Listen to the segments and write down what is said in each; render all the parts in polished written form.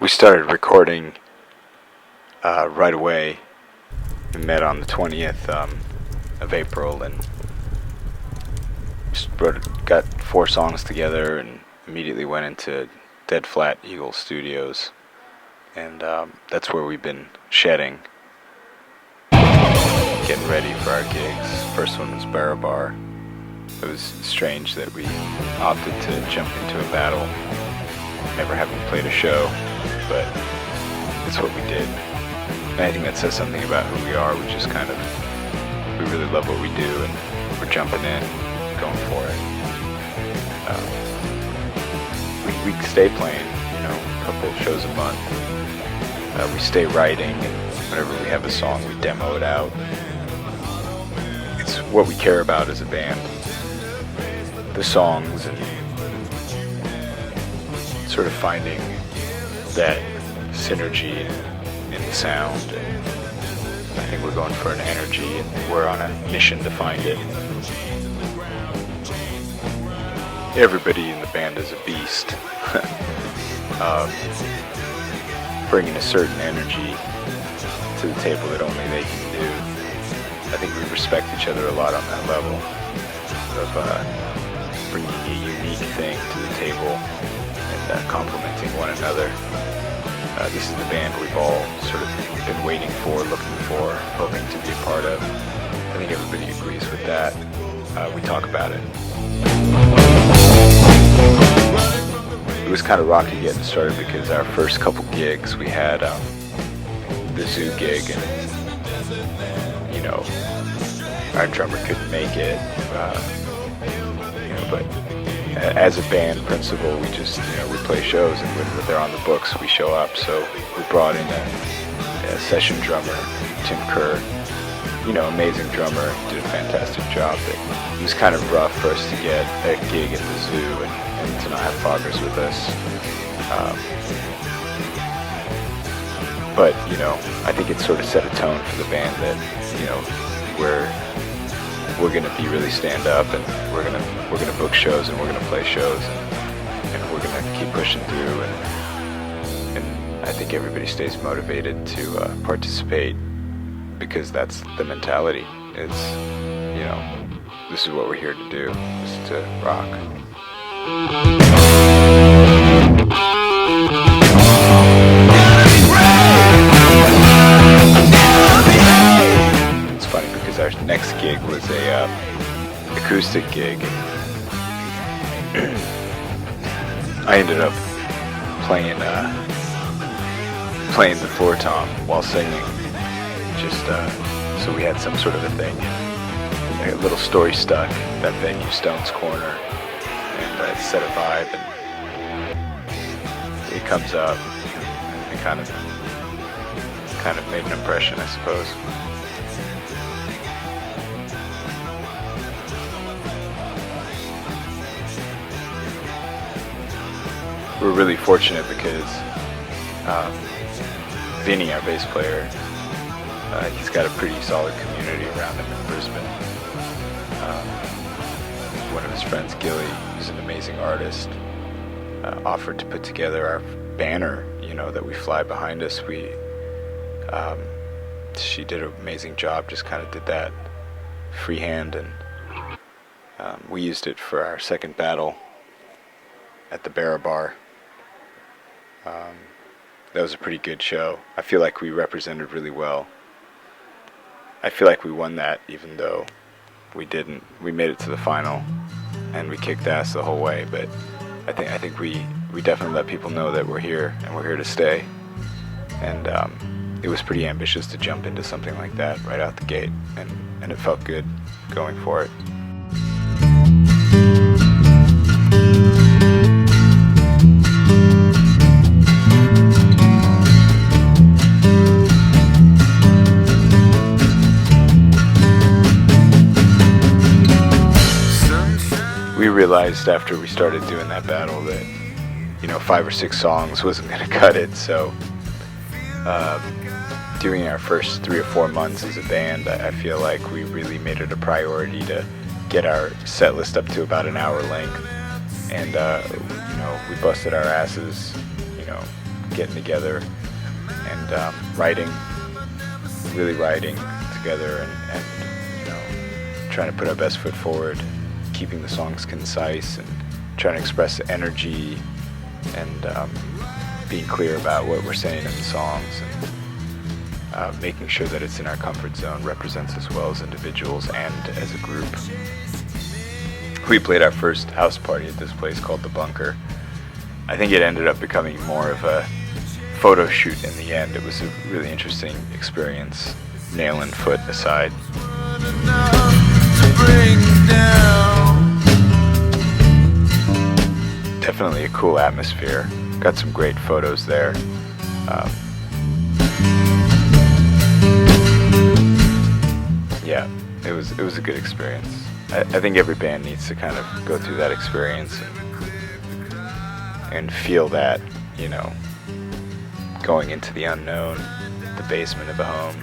We started recording right away. We met on the 20th of April and got 4 songs together and immediately went into Dead Flat Eagle Studios. And that's where we've been shedding, getting ready for our gigs. First one was Barabar. It was strange that we opted to jump into a battle, never having played a show, but it's what we did. And I think that says something about who we are. We just kind of, we really love what we do, and we're jumping in, going for it. We stay playing, a couple of shows a month. We stay writing, and whenever we have a song, we demo it out. It's what we care about as a band. The songs and sort of finding that synergy in the sound. I think we're going for an energy, and we're on a mission to find it. Everybody in the band is a beast. Bringing a certain energy to the table that only they can do. I think we respect each other a lot on that level of bringing a unique thing to the table and complementing one another. This is the band we've all sort of been waiting for, looking for, hoping to be a part of. I think everybody agrees with that. We talk about it. It was kind of rocky getting started because our first couple gigs, we had the zoo gig, and our drummer couldn't make it. But as a band principle, we just we play shows, and when they're on the books, we show up. So we brought in a session drummer, Tim Kerr. Amazing drummer, did a fantastic job. It was kind of rough for us to get a gig at the zoo and to not have Foggers with us. But I think it sort of set a tone for the band that we're gonna be really stand up, and we're gonna book shows, and we're gonna play shows, and we're gonna keep pushing through, and I think everybody stays motivated to participate. Because that's the mentality. It's, this is what we're here to do, is to rock. It's funny because our next gig was a acoustic gig. I ended up playing the floor tom while singing. Just so we had some sort of a thing, a little story stuck, that venue, Stone's Corner, and it set a vibe, and it comes up, and it kind of made an impression, I suppose. We're really fortunate because Vinny, our bass player, he's got a pretty solid community around him in Brisbane. One of his friends, Gilly, who's an amazing artist, offered to put together our banner, that we fly behind us. She did an amazing job, just kind of did that freehand, and we used it for our second battle at the Barabar. That was a pretty good show. I feel like we represented really well. I feel like we won that, even though we didn't. We made it to the final, and we kicked ass the whole way. But I think we definitely let people know that we're here, and we're here to stay. And it was pretty ambitious to jump into something like that right out the gate, and it felt good going for it. We realized after we started doing that battle that 5 or 6 songs wasn't going to cut it, so doing our first 3 or 4 months as a band, I feel like we really made it a priority to get our set list up to about an hour length, and we busted our asses getting together and really writing together, and trying to put our best foot forward, keeping the songs concise and trying to express energy and being clear about what we're saying in the songs, and making sure that it's in our comfort zone, represents us well as individuals and as a group. We played our first house party at this place called The Bunker. I think it ended up becoming more of a photo shoot in the end. It was a really interesting experience, nail and foot aside. Definitely a cool atmosphere. Got some great photos there. Yeah, it was a good experience. I think every band needs to kind of go through that experience and feel that, going into the unknown, the basement of a home,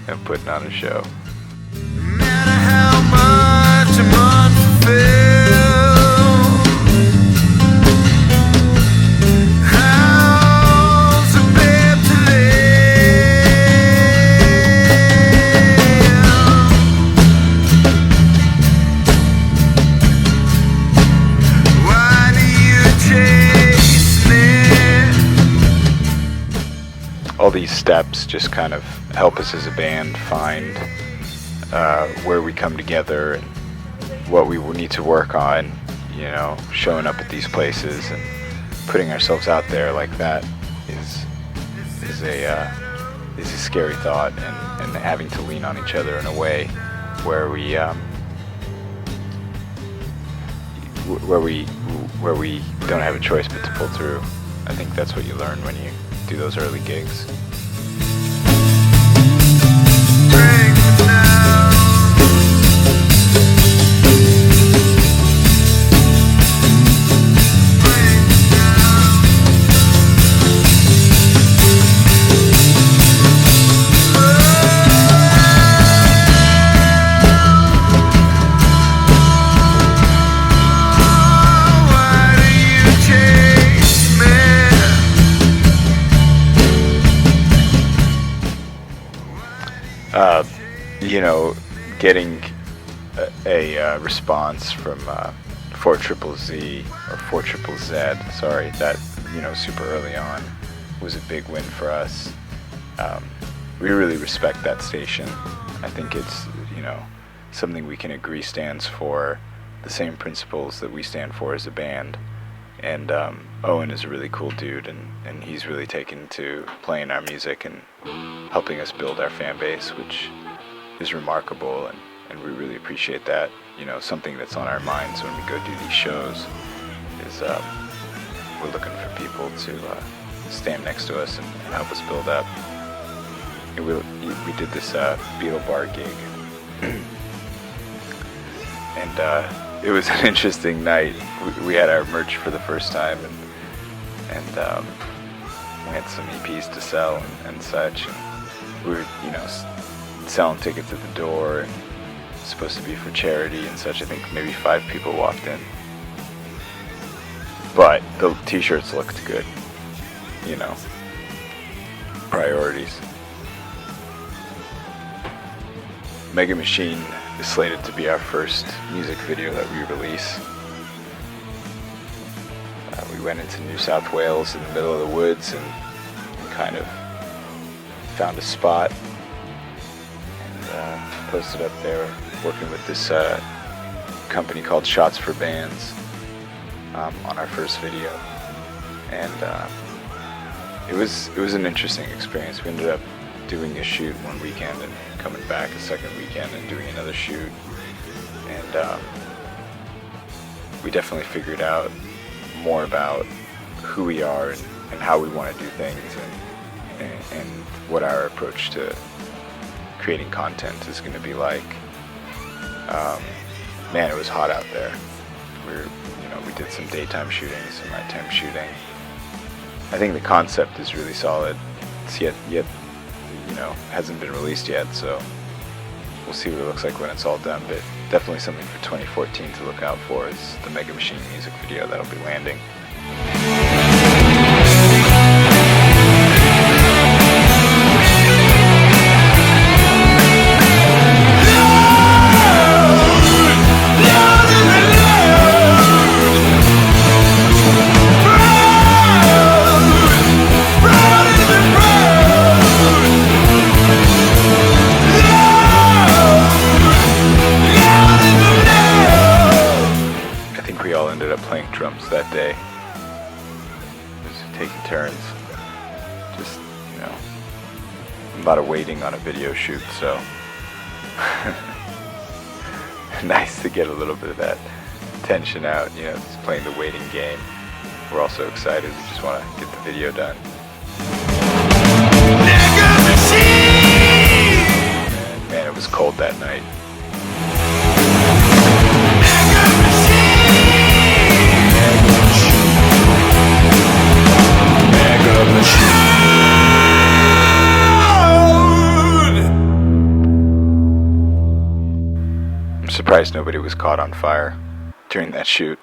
and putting on a show. No matter how much I'm unfulfilled, how's a bed to live? Why do you chase me? All these steps just kind of help us as a band find where we come together and what we will need to work on, showing up at these places and putting ourselves out there like that is a scary thought, and having to lean on each other in a way where we don't have a choice but to pull through. I think that's what you learn when you do those early gigs. Getting a response from 4ZZZ or 4ZZZ, sorry, that super early on was a big win for us. We really respect that station. I think it's something we can agree stands for the same principles that we stand for as a band. And Owen is a really cool dude, and he's really taken to playing our music and helping us build our fan base, which is remarkable, and we really appreciate that. Something that's on our minds when we go do these shows is we're looking for people to stand next to us and help us build up. And we did this Beetle Bar gig, and it was an interesting night. We had our merch for the first time, and we had some EPs to sell and such, and we were selling tickets at the door, and it's supposed to be for charity and such. I think maybe 5 people walked in, but the t-shirts looked good. Priorities. Mega Machine is slated to be our first music video that we release. We went into New South Wales in the middle of the woods and kind of found a spot and posted up there, working with this company called Shots for Bands on our first video. And it was an interesting experience. We ended up doing a shoot one weekend and coming back a second weekend and doing another shoot, and we definitely figured out more about who we are and how we want to do things, and what our approach to creating content is going to be like. Man, it was hot out there. We did some daytime shooting, some nighttime shooting. I think the concept is really solid. It's yet hasn't been released yet, so we'll see what it looks like when it's all done. But definitely something for 2014 to look out for is the Mega Machine music video that'll be landing. We all ended up playing drums that day, just taking turns. Just, you know, a lot of waiting on a video shoot, so nice to get a little bit of that tension out, you know, just playing the waiting game. We're all so excited, we just want to get the video done. Man, it was cold that night. I'm surprised nobody was caught on fire during that shoot.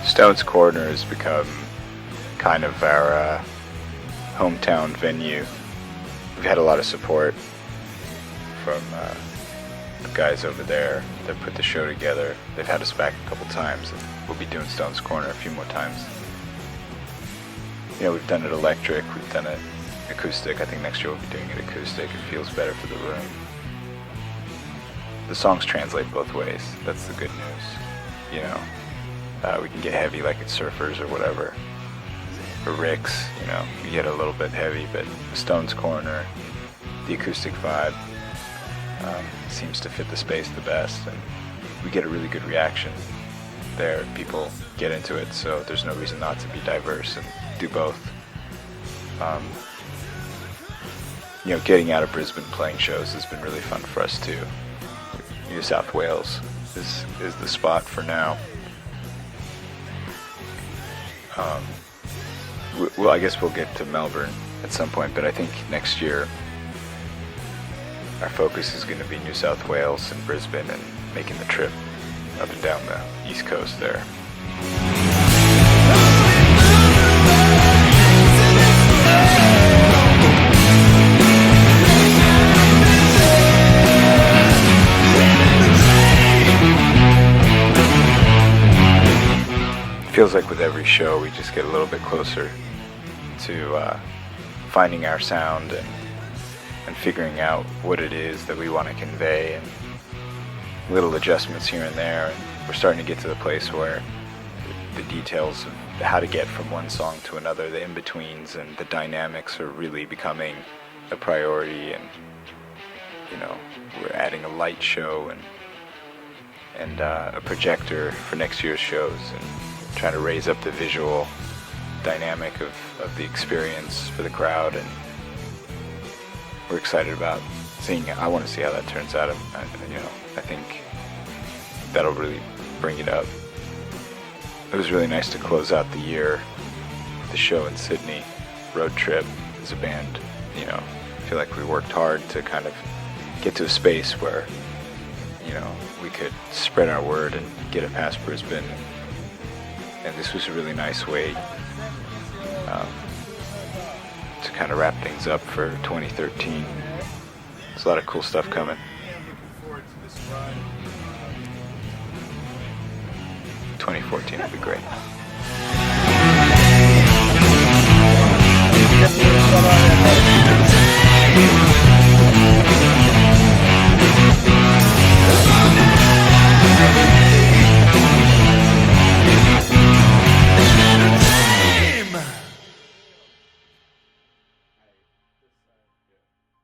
Stone's Corner has become kind of our hometown venue. We've had a lot of support from the guys over there that put the show together. They've had us back a couple times, and we'll be doing Stone's Corner a few more times. You know, we've done it electric, we've done it acoustic. I think next year we'll be doing it acoustic. It feels better for the room. The songs translate both ways. That's the good news, you know. We can get heavy like it's Surfers or whatever, or Rick's, you know, we get a little bit heavy, but Stone's Corner, the acoustic vibe, seems to fit the space the best, and we get a really good reaction there. People get into it, so there's no reason not to be diverse and do both. You know, getting out of Brisbane playing shows has been really fun for us too. New South Wales is the spot for now. Well, I guess we'll get to Melbourne at some point, but I think next year our focus is going to be New South Wales and Brisbane and making the trip up and down the East Coast there. Feels like with every show we just get a little bit closer to finding our sound and figuring out what it is that we want to convey, and little adjustments here and there, and we're starting to get to the place where the details of how to get from one song to another, the in-betweens and the dynamics are really becoming a priority, and you know, we're adding a light show and a projector for next year's shows, and trying to raise up the visual dynamic of the experience for the crowd, and we're excited about seeing it. I want to see how that turns out. You know, I think that'll really bring it up. It was really nice to close out the year, the show in Sydney, road trip as a band. You know, I feel like we worked hard to kind of get to a space where, you know, we could spread our word and get it past Brisbane. And this was a really nice way to kind of wrap things up for 2013. There's a lot of cool stuff coming. 2014 will be great.